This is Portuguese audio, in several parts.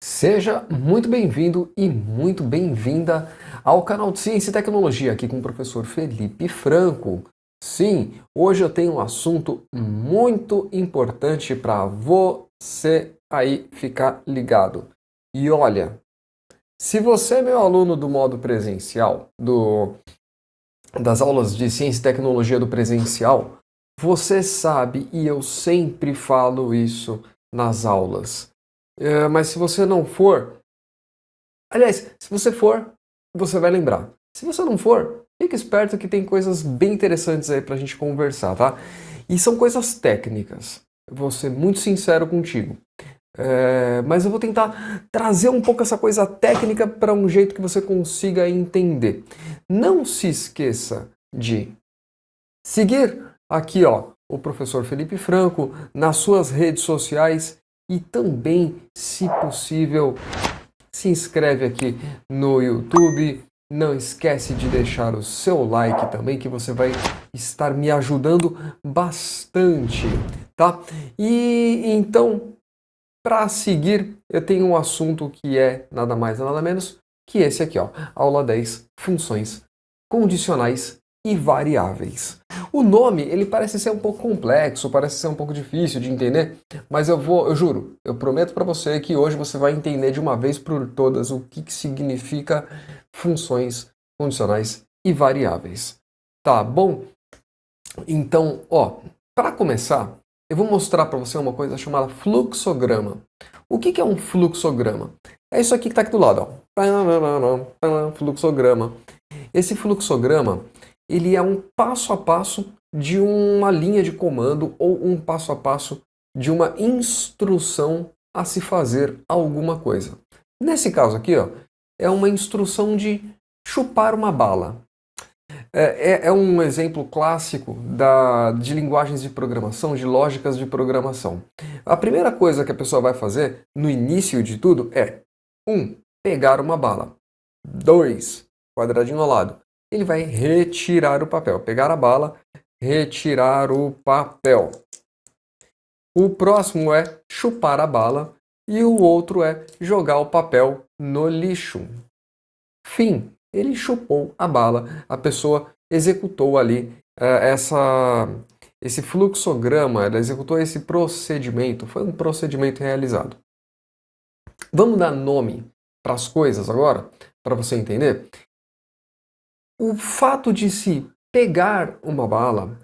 Seja muito bem-vindo e muito bem-vinda ao canal de Ciência e Tecnologia, aqui com o professor Felipe Franco. Sim, hoje eu tenho um assunto muito importante para você aí ficar ligado. E olha, se você é meu aluno do modo presencial, das aulas de Ciência e Tecnologia do presencial, você sabe, e eu sempre falo isso nas aulas. Mas se você não for, aliás, se você for, você vai lembrar. Se você não for, fique esperto que tem coisas bem interessantes aí pra gente conversar, tá? E são coisas técnicas. Eu vou ser muito sincero contigo. Mas eu vou tentar trazer um pouco essa coisa técnica para um jeito que você consiga entender. Não se esqueça de seguir aqui, ó, o professor Felipe Franco nas suas redes sociais e também, se possível, se inscreve aqui no YouTube. Não esquece de deixar o seu like também, que você vai estar me ajudando bastante, tá? E então, para seguir, eu tenho um assunto que é nada mais nada menos que esse aqui, ó, aula 10, funções condicionais e variáveis. O nome, ele parece ser um pouco complexo, parece ser um pouco difícil de entender, mas eu juro, eu prometo para você que hoje você vai entender de uma vez por todas o que significa funções condicionais e variáveis. Tá bom? Então, ó, para começar, eu vou mostrar para você uma coisa chamada fluxograma. O que é um fluxograma? É isso aqui que está aqui do lado, ó. Fluxograma. Esse fluxograma, ele é um passo a passo de uma linha de comando ou um passo a passo de uma instrução a se fazer alguma coisa. Nesse caso aqui, ó, é uma instrução de chupar uma bala. É um exemplo clássico de linguagens de programação, de lógicas de programação. A primeira coisa que a pessoa vai fazer no início de tudo é 1. Pegar uma bala. 2. Quadradinho ao lado. Ele vai retirar o papel. Pegar a bala, retirar o papel. O próximo é chupar a bala e o outro é jogar o papel no lixo. Fim. Ele chupou a bala, a pessoa executou ali esse fluxograma, ela executou esse procedimento, foi um procedimento realizado. Vamos dar nome para as coisas agora, para você entender? O fato de se pegar uma bala,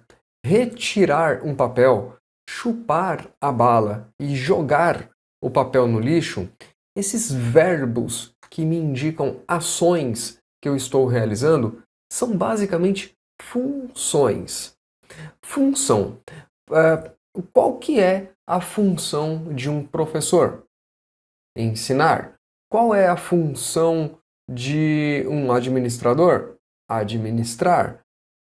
retirar um papel, chupar a bala e jogar o papel no lixo, esses verbos que me indicam ações que eu estou realizando são basicamente funções. Função. Qual que é a função de um professor? Ensinar. Qual é a função de um administrador? Administrar.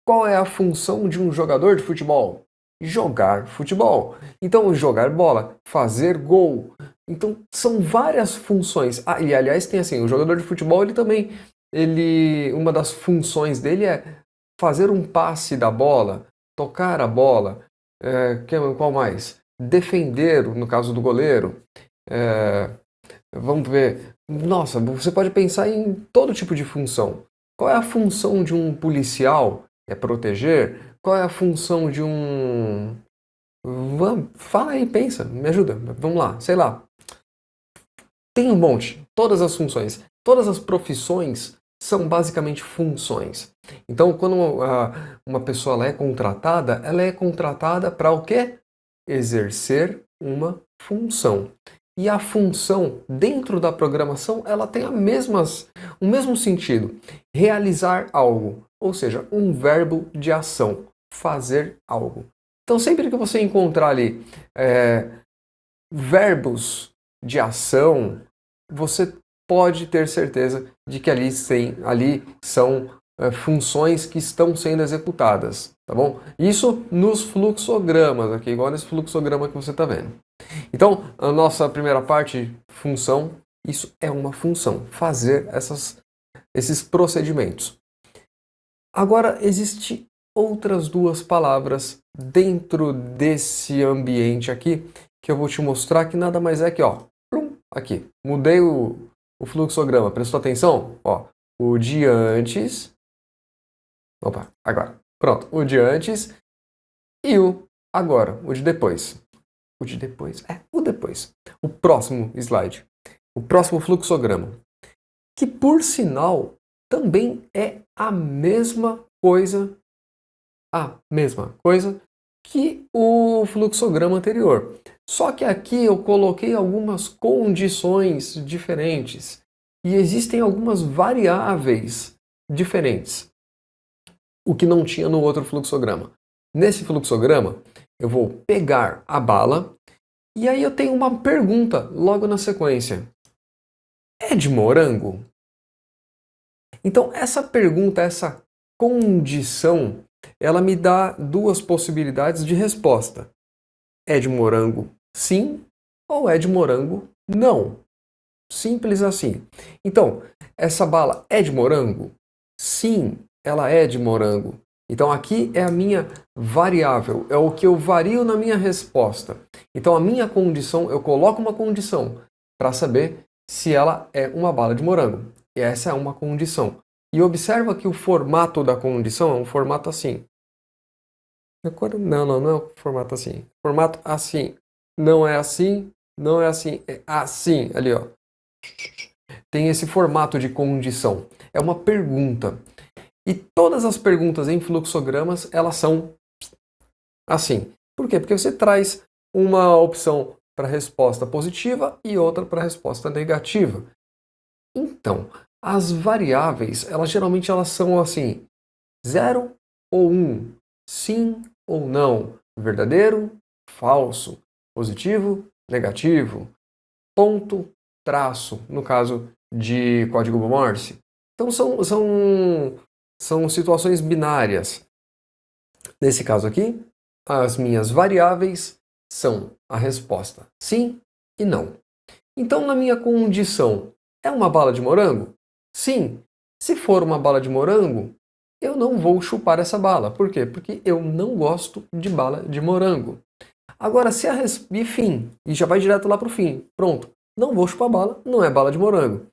Qual é a função de um jogador de futebol? Jogar futebol. Então, jogar bola, fazer gol. Então, são várias funções. E aliás, tem assim, o jogador de futebol, uma das funções dele é fazer um passe da bola, tocar a bola, qual mais? Defender, no caso do goleiro. Vamos ver. Nossa, você pode pensar em todo tipo de função. Qual é a função de um policial? É proteger? Qual é a função de um... Fala aí, pensa, me ajuda. Vamos lá, sei lá. Tem um monte, todas as funções. Todas as profissões são basicamente funções. Então, quando uma pessoa ela é contratada para o quê? Exercer uma função. E a função dentro da programação, ela tem o mesmo sentido. Realizar algo, ou seja, um verbo de ação. Fazer algo. Então, sempre que você encontrar ali verbos de ação, você pode ter certeza de que ali são funções que estão sendo executadas, tá bom? Isso nos fluxogramas, aqui, igual nesse fluxograma que você está vendo. Então, a nossa primeira parte, função, isso é uma função, fazer esses procedimentos. Agora, existem outras duas palavras dentro desse ambiente aqui, que eu vou te mostrar que nada mais é que, ó, aqui, mudei o fluxograma, prestou atenção? Ó, o de antes, opa, agora, pronto, o de antes e o agora, o de depois. O de depois, o depois. O próximo slide, o próximo fluxograma, que por sinal também é a mesma coisa que o fluxograma anterior. Só que aqui eu coloquei algumas condições diferentes e existem algumas variáveis diferentes, o que não tinha no outro fluxograma. Nesse fluxograma, eu vou pegar a bala e aí eu tenho uma pergunta logo na sequência. É de morango? Então, essa pergunta, essa condição, ela me dá duas possibilidades de resposta. É de morango sim ou é de morango não? Simples assim. Então, essa bala é de morango? Sim, ela é de morango. Então aqui é a minha variável, é o que eu vario na minha resposta. Então a minha condição, eu coloco uma condição para saber se ela é uma bala de morango. E essa é uma condição. E observa que o formato da condição é um formato assim. Não é um formato assim. Formato assim. Não é assim, não é assim, é assim. Ali, ó. Tem esse formato de condição. É uma pergunta. E todas as perguntas em fluxogramas, elas são assim. Por quê? Porque você traz uma opção para resposta positiva e outra para resposta negativa. Então, as variáveis, geralmente elas são assim, 0 ou 1, sim ou não, verdadeiro, falso, positivo, negativo, ponto, traço, no caso de código Morse. Então são situações binárias. Nesse caso aqui, as minhas variáveis são a resposta sim e não. Então, na minha condição, é uma bala de morango? Sim. Se for uma bala de morango, eu não vou chupar essa bala. Por quê? Porque eu não gosto de bala de morango. Agora, se a e fim, e já vai direto lá para o fim. Pronto. Não vou chupar bala, não é bala de morango.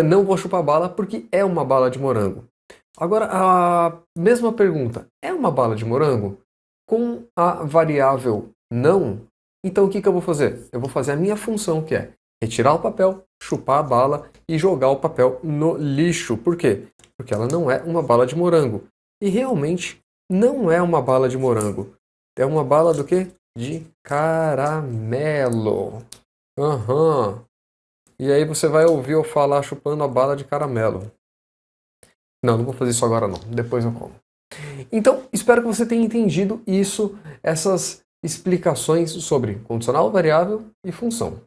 Não vou chupar bala porque é uma bala de morango. Agora, a mesma pergunta, é uma bala de morango? Com a variável não, então o que eu vou fazer? Eu vou fazer a minha função, que é retirar o papel, chupar a bala e jogar o papel no lixo. Por quê? Porque ela não é uma bala de morango. E realmente não é uma bala de morango. É uma bala do quê? De caramelo. Aham. E aí você vai ouvir eu falar chupando a bala de caramelo. Não vou fazer isso agora não. Depois eu como. Então, espero que você tenha entendido isso, essas explicações sobre condicional, variável e função.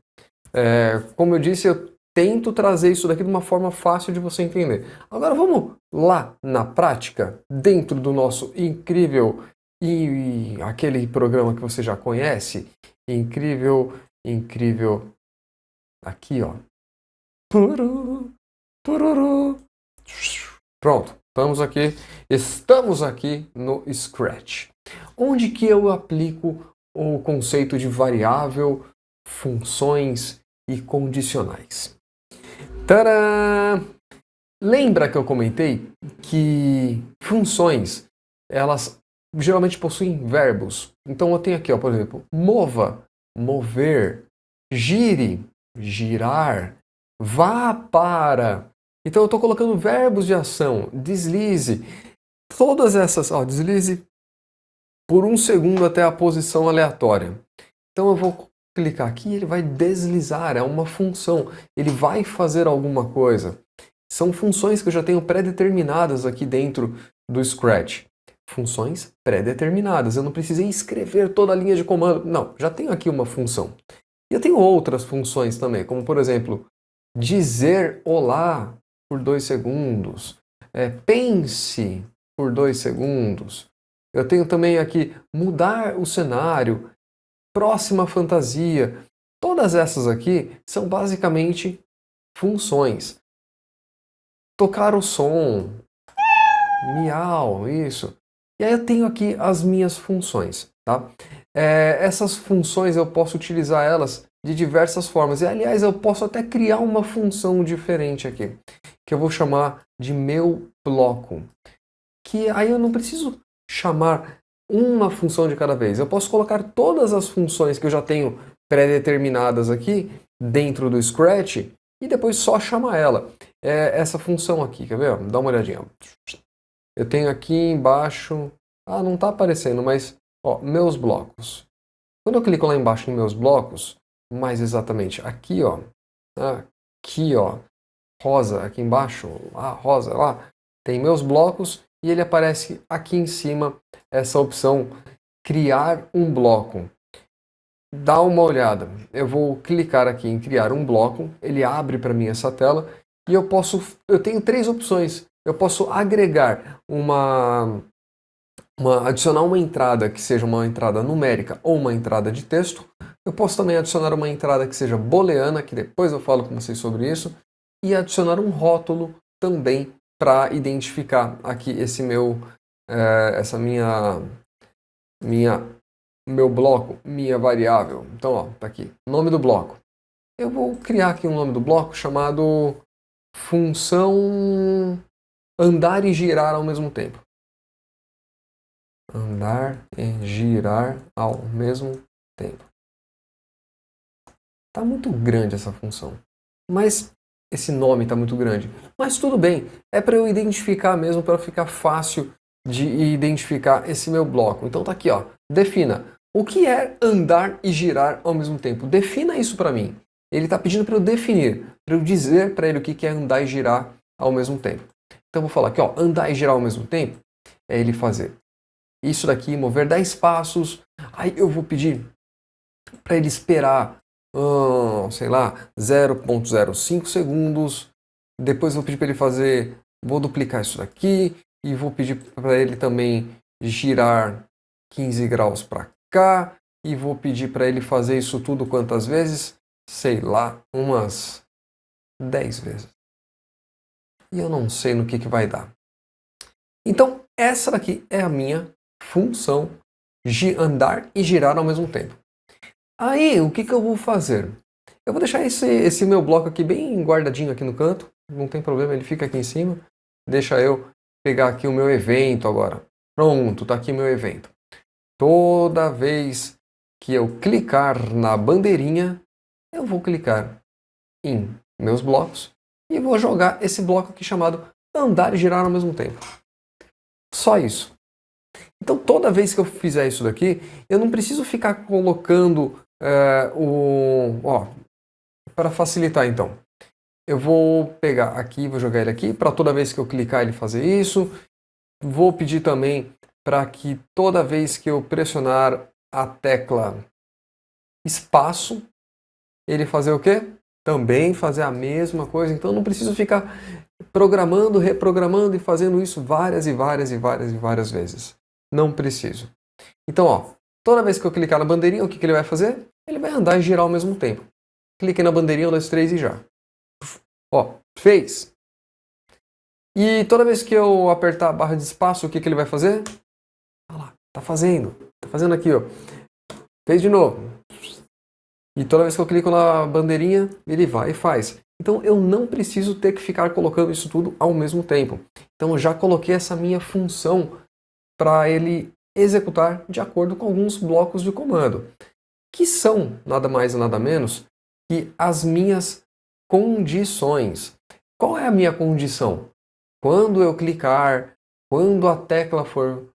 Como eu disse, eu tento trazer isso daqui de uma forma fácil de você entender. Agora vamos lá na prática, dentro do nosso incrível e aquele programa que você já conhece, incrível, aqui ó. Pronto, estamos aqui no Scratch, onde que eu aplico o conceito de variável, funções e condicionais. Tadã! Lembra que eu comentei que funções, elas geralmente possuem verbos. Então eu tenho aqui, ó, por exemplo, mova, mover, gire, girar, vá para. Então eu estou colocando verbos de ação, deslize. Todas essas, ó, deslize por 1 segundo até a posição aleatória. Então eu vou clicar aqui e ele vai deslizar, é uma função. Ele vai fazer alguma coisa. São funções que eu já tenho pré-determinadas aqui dentro do Scratch. Funções pré-determinadas. Eu não precisei escrever toda a linha de comando. Não, já tenho aqui uma função. E eu tenho outras funções também, como por exemplo, dizer olá por 2 segundos. Pense por 2 segundos. Eu tenho também aqui mudar o cenário, próxima fantasia. Todas essas aqui são basicamente funções. Tocar o som, miau, isso. E aí eu tenho aqui as minhas funções, tá? Essas funções eu posso utilizar elas de diversas formas. E, aliás, eu posso até criar uma função diferente aqui, que eu vou chamar de meu bloco. Que aí eu não preciso chamar uma função de cada vez. Eu posso colocar todas as funções que eu já tenho pré-determinadas aqui dentro do Scratch e depois só chamar ela. É essa função aqui, quer ver? Dá uma olhadinha. Eu tenho aqui embaixo... Ah, não está aparecendo, mas... Ó, meus blocos. Quando eu clico lá embaixo em meus blocos, mais exatamente aqui, ó, rosa aqui embaixo, rosa lá, tem meus blocos e ele aparece aqui em cima essa opção criar um bloco. Dá uma olhada, eu vou clicar aqui em criar um bloco, ele abre para mim essa tela e eu tenho três opções. Eu posso agregar adicionar uma entrada que seja uma entrada numérica ou uma entrada de texto. Eu posso também adicionar uma entrada que seja booleana, que depois eu falo com vocês sobre isso, e adicionar um rótulo também para identificar aqui esse meu bloco, minha variável. Então, ó, tá aqui, nome do bloco. Eu vou criar aqui um nome do bloco chamado função andar e girar ao mesmo tempo. Andar e girar ao mesmo tempo. Tá muito grande essa função. Mas esse nome tá muito grande. Mas tudo bem, é para eu identificar mesmo, para ficar fácil de identificar esse meu bloco. Então tá aqui, ó. Defina o que é andar e girar ao mesmo tempo. Defina isso para mim. Ele está pedindo para eu definir, para eu dizer para ele o que é andar e girar ao mesmo tempo. Então eu vou falar aqui, ó, andar e girar ao mesmo tempo é ele fazer isso daqui, mover 10 passos. Aí eu vou pedir para ele esperar, sei lá, 0,05 segundos. Depois eu vou pedir para ele fazer, vou duplicar isso daqui e vou pedir para ele também girar 15 graus para cá e vou pedir para ele fazer isso tudo quantas vezes? Sei lá, umas 10 vezes. E eu não sei no que vai dar. Então, essa daqui é a minha função de andar e girar ao mesmo tempo. Aí, o que eu vou fazer? Eu vou deixar esse meu bloco aqui bem guardadinho aqui no canto. Não tem problema, ele fica aqui em cima. Deixa eu pegar aqui o meu evento agora. Pronto, tá aqui meu evento. Toda vez que eu clicar na bandeirinha, eu vou clicar em meus blocos e vou jogar esse bloco aqui chamado andar e girar ao mesmo tempo. Só isso. Então, toda vez que eu fizer isso daqui, eu não preciso ficar colocando para facilitar, então. Eu vou pegar aqui, vou jogar ele aqui, para toda vez que eu clicar ele fazer isso. Vou pedir também para que toda vez que eu pressionar a tecla espaço, ele fazer o quê? Também fazer a mesma coisa. Então, não preciso ficar programando, reprogramando e fazendo isso várias e várias e várias e várias vezes. Não preciso. Então, ó, toda vez que eu clicar na bandeirinha, o que ele vai fazer? Ele vai andar e girar ao mesmo tempo. Clique na bandeirinha, 1, 2, 3 e já. Ó, fez. E toda vez que eu apertar a barra de espaço, o que ele vai fazer? Olha lá, tá fazendo. Tá fazendo aqui, ó. Fez de novo. E toda vez que eu clico na bandeirinha, ele vai e faz. Então eu não preciso ter que ficar colocando isso tudo ao mesmo tempo. Então eu já coloquei essa minha função para ele executar de acordo com alguns blocos de comando, que são nada mais e nada menos que as minhas condições. Qual é a minha condição? Quando eu clicar, quando a tecla for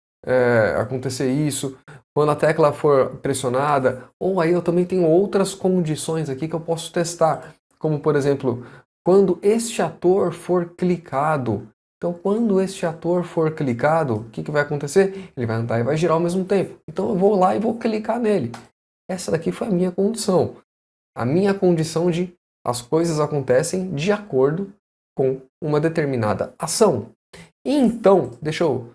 acontecer isso, quando a tecla for pressionada, ou aí eu também tenho outras condições aqui que eu posso testar, como por exemplo, quando este ator for clicado. Então, quando este ator for clicado, o que vai acontecer? Ele vai andar e vai girar ao mesmo tempo. Então, eu vou lá e vou clicar nele. Essa daqui foi a minha condição. A minha condição de as coisas acontecem de acordo com uma determinada ação. E então, deixa eu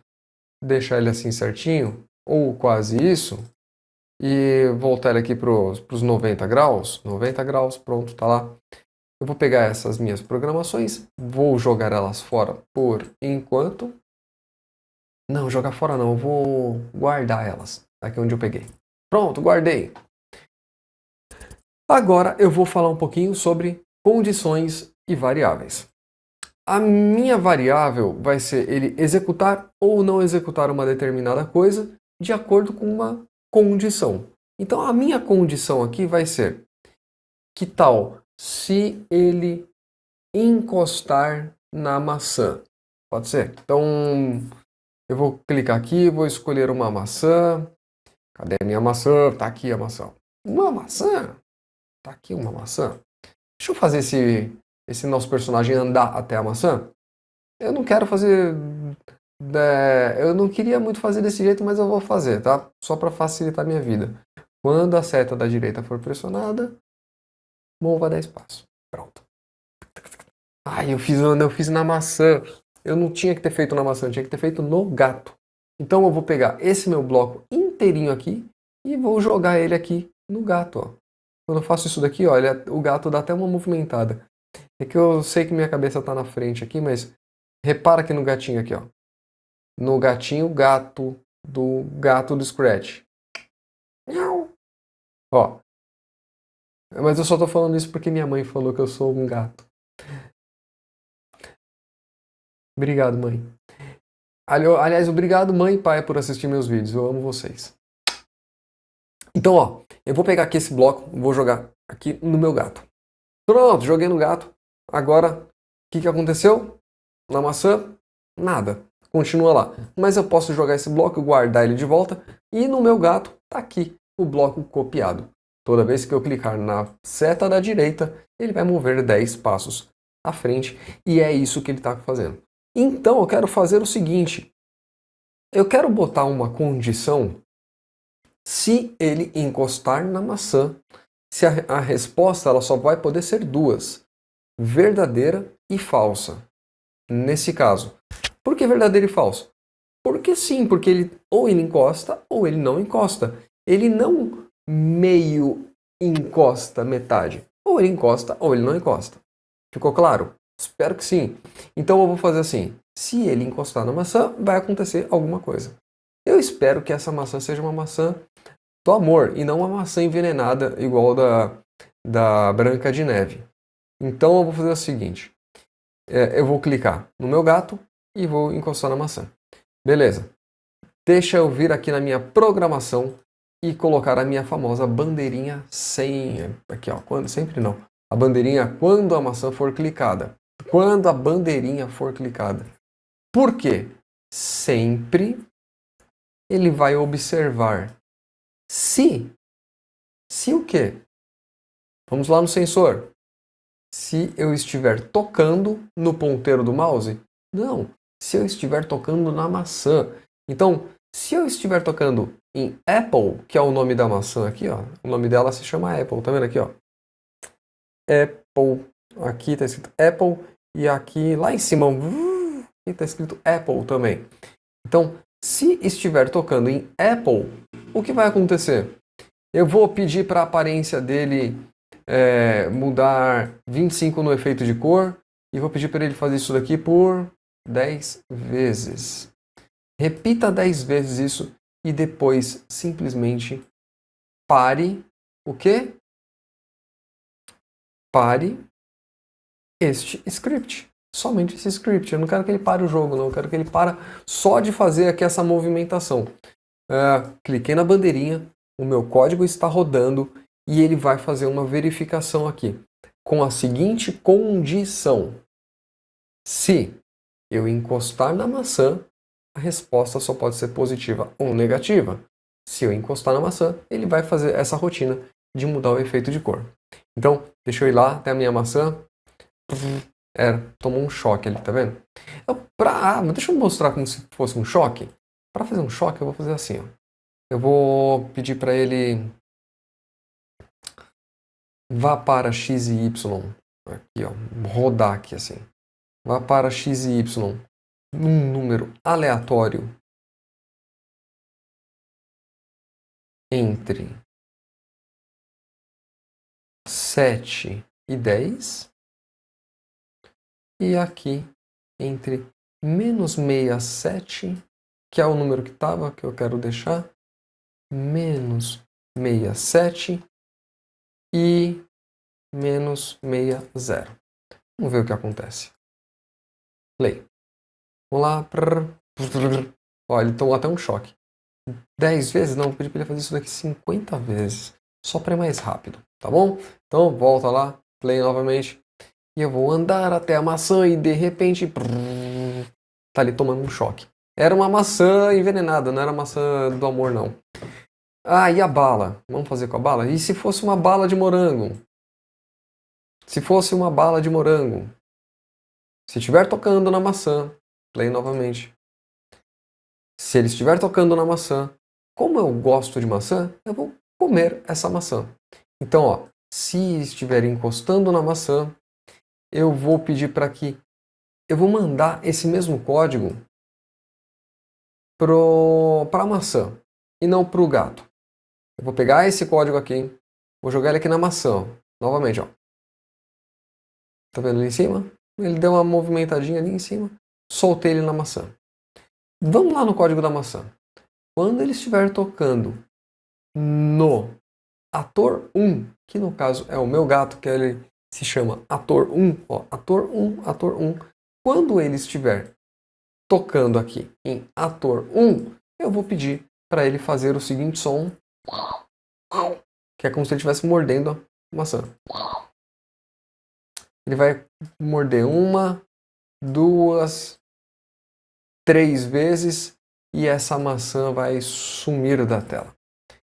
deixar ele assim certinho, ou quase isso, e voltar ele aqui para os 90 graus. 90 graus, pronto, tá lá. Eu vou pegar essas minhas programações, vou jogar elas fora por enquanto. Não, jogar fora não, eu vou guardar elas. Aqui onde eu peguei. Pronto, guardei. Agora eu vou falar um pouquinho sobre condições e variáveis. A minha variável vai ser ele executar ou não executar uma determinada coisa de acordo com uma condição. Então a minha condição aqui vai ser: que tal se ele encostar na maçã? Pode ser? Então eu vou clicar aqui, vou escolher uma maçã. Cadê a minha maçã? Tá aqui a maçã. Uma maçã? Tá aqui uma maçã. Deixa eu fazer esse nosso personagem andar até a maçã. Eu não quero fazer. Eu não queria muito fazer desse jeito, mas eu vou fazer, tá? Só para facilitar a minha vida. Quando a seta da direita for pressionada, mova 10 passos. Pronto. Ai, eu fiz na maçã. Eu não tinha que ter feito na maçã, eu tinha que ter feito no gato. Então eu vou pegar esse meu bloco inteirinho aqui e vou jogar ele aqui no gato, ó. Quando eu faço isso daqui, olha, o gato dá até uma movimentada. É que eu sei que minha cabeça tá na frente aqui, mas repara aqui no gatinho aqui, ó. No gatinho gato do Scratch. Miau. Ó. Mas eu só tô falando isso porque minha mãe falou que eu sou um gato. Obrigado, mãe. Aliás, obrigado, mãe e pai, por assistir meus vídeos. Eu amo vocês. Então, ó, eu vou pegar aqui esse bloco, vou jogar aqui no meu gato. Pronto, joguei no gato. Agora, o que aconteceu? Na maçã, nada. Continua lá. Mas eu posso jogar esse bloco, guardar ele de volta e no meu gato tá aqui o bloco copiado. Toda vez que eu clicar na seta da direita, ele vai mover 10 passos à frente e é isso que ele está fazendo. Então eu quero fazer o seguinte, eu quero botar uma condição se ele encostar na maçã, se a resposta ela só vai poder ser duas, verdadeira e falsa. Nesse caso. Por que verdadeiro e falso? Porque sim, porque ele ou ele encosta ou ele não encosta. Ele não meio encosta metade. Ou ele encosta ou ele não encosta. Ficou claro? Espero que sim. Então eu vou fazer assim. Se ele encostar na maçã, vai acontecer alguma coisa. Eu espero que essa maçã seja uma maçã do amor e não uma maçã envenenada igual da Branca de Neve. Então eu vou fazer o seguinte. Eu vou clicar no meu gato e vou encostar na maçã. Beleza. Deixa eu vir aqui na minha programação e colocar a minha famosa bandeirinha sem... Aqui, ó. Sempre não. A bandeirinha quando a maçã for clicada. Quando a bandeirinha for clicada. Por quê? Sempre ele vai observar se o quê? Vamos lá no sensor. Se eu estiver tocando no ponteiro do mouse? Não. Se eu estiver tocando na maçã. Então, se eu estiver tocando em Apple, que é o nome da maçã aqui, ó. O nome dela se chama Apple, tá vendo aqui, ó? Apple. Aqui tá escrito Apple e aqui lá em cima tá escrito Apple também. Então, se estiver tocando em Apple, o que vai acontecer? Eu vou pedir para a aparência dele mudar 25 no efeito de cor e vou pedir para ele fazer isso daqui por 10 vezes. Repita 10 vezes isso e depois simplesmente pare o quê? Pare este script. Somente esse script. Eu não quero que ele pare o jogo, não. Eu quero que ele pare só de fazer aqui essa movimentação. Cliquei na bandeirinha, o meu código está rodando e ele vai fazer uma verificação aqui com a seguinte condição. Se eu encostar na maçã, a resposta só pode ser positiva ou negativa. Se eu encostar na maçã, ele vai fazer essa rotina de mudar o efeito de cor. Então, deixa eu ir lá até a minha maçã. Tomou um choque ali, tá vendo? Deixa eu mostrar como se fosse um choque. Para fazer um choque, eu vou fazer assim, ó. Eu vou pedir para ele vá para x e y. Aqui, ó, rodar aqui assim. Vá para x e y num número aleatório entre 7 e 10 e aqui entre menos 67, que é o número que estava, que eu quero deixar, menos 67 e menos 60. Vamos ver o que acontece. Play. Vamos lá. Ó, ele tomou até um choque. 10 vezes? Não, eu pedi para ele fazer isso daqui 50 vezes. Só para ir mais rápido, tá bom? Então, volta lá. Play novamente. E eu vou andar até a maçã e de repente... Tá ali tomando um choque. Era uma maçã envenenada, não era maçã do amor, não. Ah, e a bala? Vamos fazer com a bala? E se fosse uma bala de morango? Se fosse uma bala de morango. Se estiver tocando na maçã, play novamente. Se ele estiver tocando na maçã, como eu gosto de maçã, eu vou comer essa maçã. Então, ó, se estiver encostando na maçã, eu vou pedir para que... Eu vou mandar esse mesmo código para a maçã e não para o gato. Eu vou pegar esse código aqui, vou jogar ele aqui na maçã, ó. Novamente, ó. Tá vendo ali em cima? Ele deu uma movimentadinha ali em cima, soltei ele na maçã. Vamos lá no código da maçã. Quando ele estiver tocando no ator 1, que no caso é o meu gato, que ele se chama ator 1, ó, ator 1, ator 1. Quando ele estiver tocando aqui em ator 1, eu vou pedir para ele fazer o seguinte som, que é como se ele estivesse mordendo a maçã. Ele vai morder 1, 2, 3 vezes e essa maçã vai sumir da tela.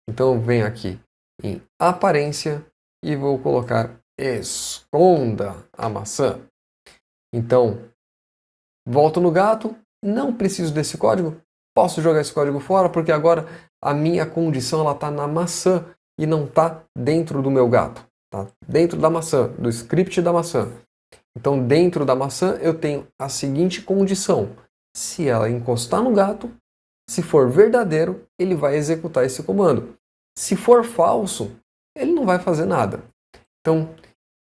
Então eu venho aqui em aparência e vou colocar esconda a maçã. Então, volto no gato, não preciso desse código, posso jogar esse código fora porque agora a minha condição está na maçã e não está dentro do meu gato. Tá? Dentro da maçã, do script da maçã. Então, dentro da maçã, eu tenho a seguinte condição. Se ela encostar no gato, se for verdadeiro, ele vai executar esse comando. Se for falso, ele não vai fazer nada. Então,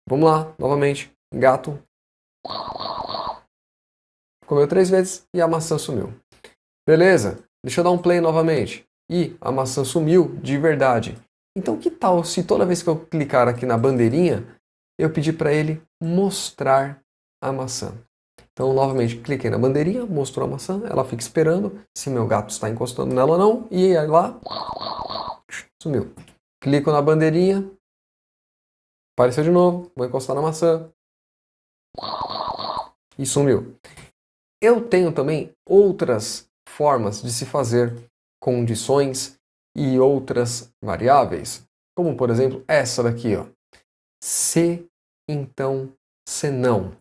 vamos lá, novamente. Gato comeu 3 vezes e a maçã sumiu. Beleza? Deixa eu dar um play novamente. E a maçã sumiu de verdade. Então, que tal se toda vez que eu clicar aqui na bandeirinha, eu pedir para ele mostrar a maçã? Então, novamente, cliquei na bandeirinha, mostrou a maçã, ela fica esperando se meu gato está encostando nela ou não, e aí lá, sumiu. Clico na bandeirinha, apareceu de novo, vou encostar na maçã, e sumiu. Eu tenho também outras formas de se fazer condições e outras variáveis, como por exemplo essa daqui, ó. Se, então, senão.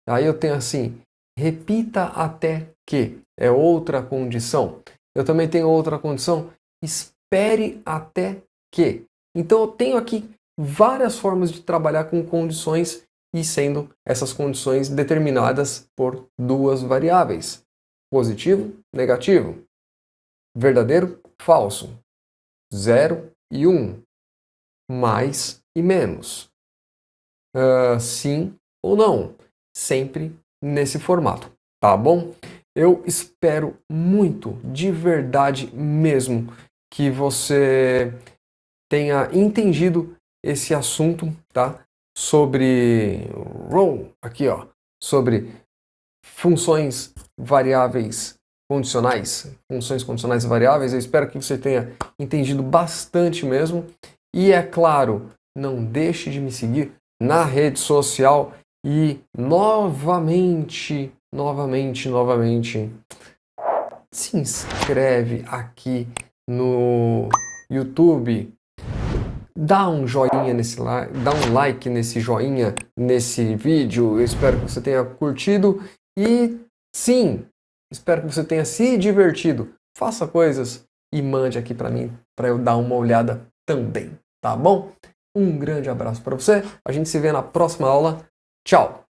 Aí eu tenho assim, repita até que, é outra condição. Eu também tenho outra condição, espere até que. Então eu tenho aqui várias formas de trabalhar com condições e sendo essas condições determinadas por duas variáveis. Positivo, negativo. Verdadeiro, falso. 0 e 1. Mais e menos. Sim ou não. Sempre nesse formato, tá bom? Eu espero muito, de verdade mesmo, que você tenha entendido esse assunto, tá? Sobre aqui, ó, sobre funções variáveis condicionais, funções condicionais variáveis. Eu espero que você tenha entendido bastante mesmo. E é claro, não deixe de me seguir na rede social e novamente, se inscreve aqui no YouTube. Dá um joinha dá um like nesse joinha nesse vídeo. Eu espero que você tenha curtido e sim, espero que você tenha se divertido. Faça coisas e mande aqui para mim para eu dar uma olhada também, tá bom? Um grande abraço para você. A gente se vê na próxima aula. Tchau.